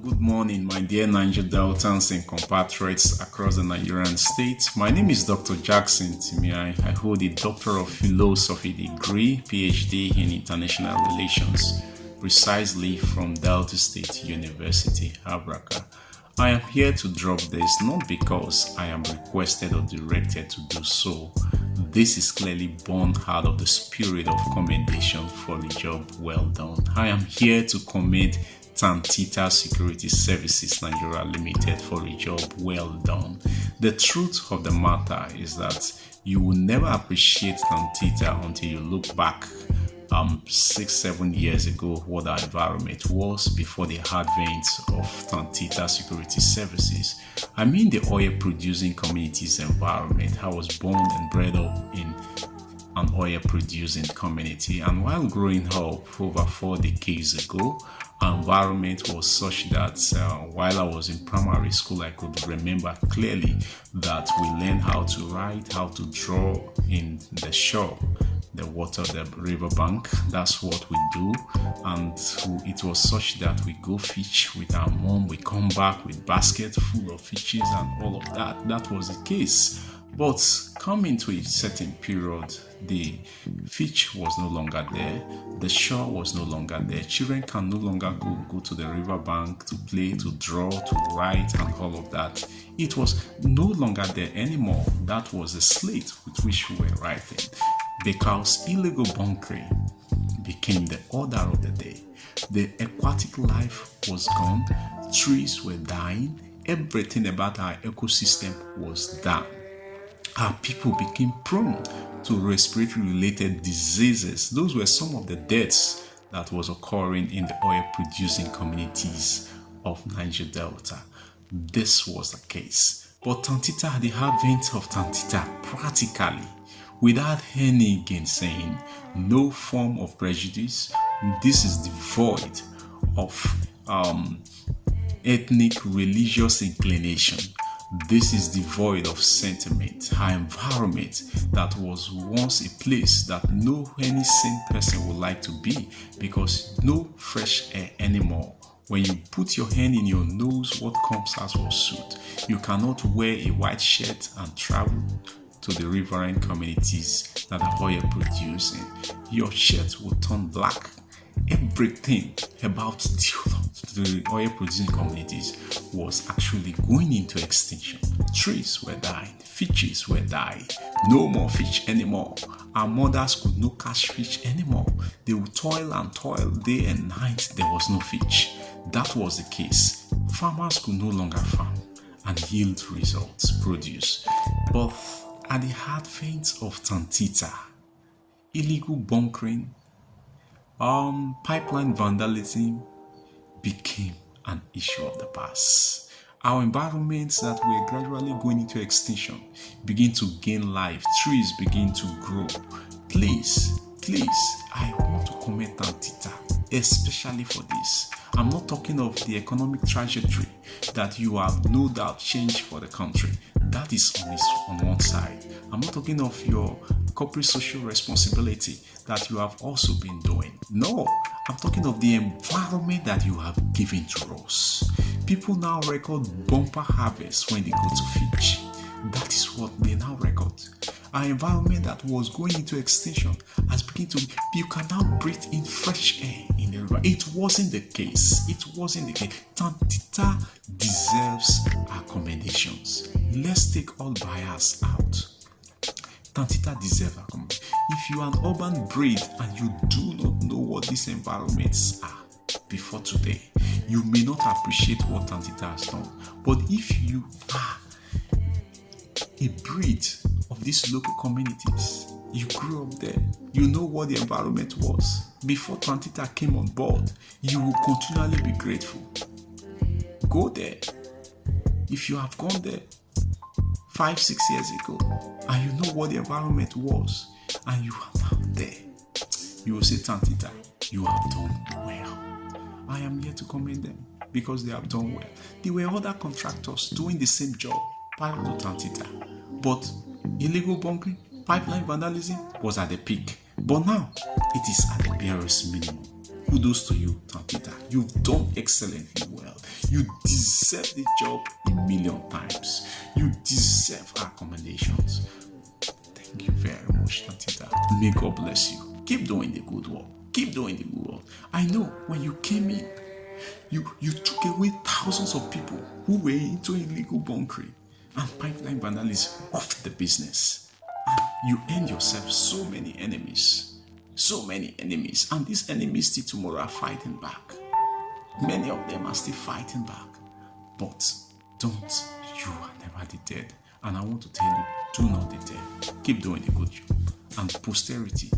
Good morning, my dear Niger Deltans and compatriots across the Nigerian state. My name is Dr. Jackson Timiyan. I hold a Doctor of Philosophy degree, PhD in International Relations, precisely from Delta State University, Abraka. I am here to drop this not because I am requested or directed to do so. This is clearly born out of the spirit of commendation for the job well done. I am here to commend Tantita Security Services Nigeria Limited for a job well done. The truth of the matter is that you will never appreciate Tantita until you look back 6-7 years ago what our environment was before the advent of Tantita Security Services. I mean the oil producing communities environment. I was born and bred up in an oil producing community, and while growing up over 4 decades ago, our environment was such that while I was in primary school, I could remember clearly that we learned how to write, how to draw in the shore, the water, the riverbank. That's what we do. And it was such that we go fish with our mom. We come back with basket full of fishes and all of that. That was the case. But coming to a certain period, the fish was no longer there. The shore was no longer there. Children can no longer go to the riverbank to play, to draw, to write, and all of that. It was no longer there anymore. That was the slate with which we were writing, because illegal bunkering became the order of the day. The aquatic life was gone. Trees were dying. Everything about our ecosystem was down. Our people became prone to respiratory related diseases. Those were some of the deaths that was occurring in the oil producing communities of Niger Delta. This was the case. But Tantita, the advent of Tantita, practically without any gainsaying, no form of prejudice, this is devoid of ethnic religious inclination. This is devoid of sentiment. Our environment that was once a place that any sane person would like to be, because no fresh air anymore. When you put your hand in your nose, what comes out will suit. You cannot wear a white shirt and travel to the riverine communities that are oil producing. Your shirt will turn black. Everything about the oil producing communities was actually going into extinction. Trees were dying, fishes were dying, no more fish anymore. Our mothers could not catch fish anymore. They would toil and toil day and night. There was no fish. That was the case. Farmers could no longer farm and yield results, produce. But at the advent of Tantita, illegal bunkering, pipeline vandalism became an issue of the past. Our environments that were gradually going into extinction begin to gain life. Trees begin to grow. Please, I want to comment Tantita, especially for this. I'm not talking of the economic trajectory that you have no doubt changed for the country. That is on one side. I'm not talking of your corporate social responsibility that you have also been doing. No, I'm talking of the environment that you have given to us. People now record bumper harvests when they go to fish. That is what they now record. Our environment that was going into extinction has begun to, you can now breathe in fresh air in the river. It wasn't the case. Tantita deserves our commendations. Let's take all bias out. Tantita deserves our commendation. If you are an urban breed and you do not know what these environments are before today, you may not appreciate what Tantita has done. But if you are a breed of these local communities, you grew up there, you know what the environment was before Tantita came on board, you will continually be grateful. Go there. If you have gone there 5-6 years ago and you know what the environment was and you are now there, you will say, Tantita, you have done well. I am here to commend them because they have done well. There were other contractors doing the same job prior to Tantita, but illegal bunkering, pipeline vandalism was at the peak. But now it is at the barest minimum. Kudos to you, Tantita. You've done excellently well. You deserve the job a million times. You deserve our commendations. Thank you very much, Tantita. May God bless you. Keep doing the good work. Keep doing the good work. I know when you came in, you took away thousands of people who were into illegal bunkering and pipeline vandalism off the business. And you earned yourself so many enemies. So many enemies. And these enemies still tomorrow are fighting back. Many of them are still fighting back. But you are never deterred. And I want to tell you, do not deter. Keep doing the good job. And posterity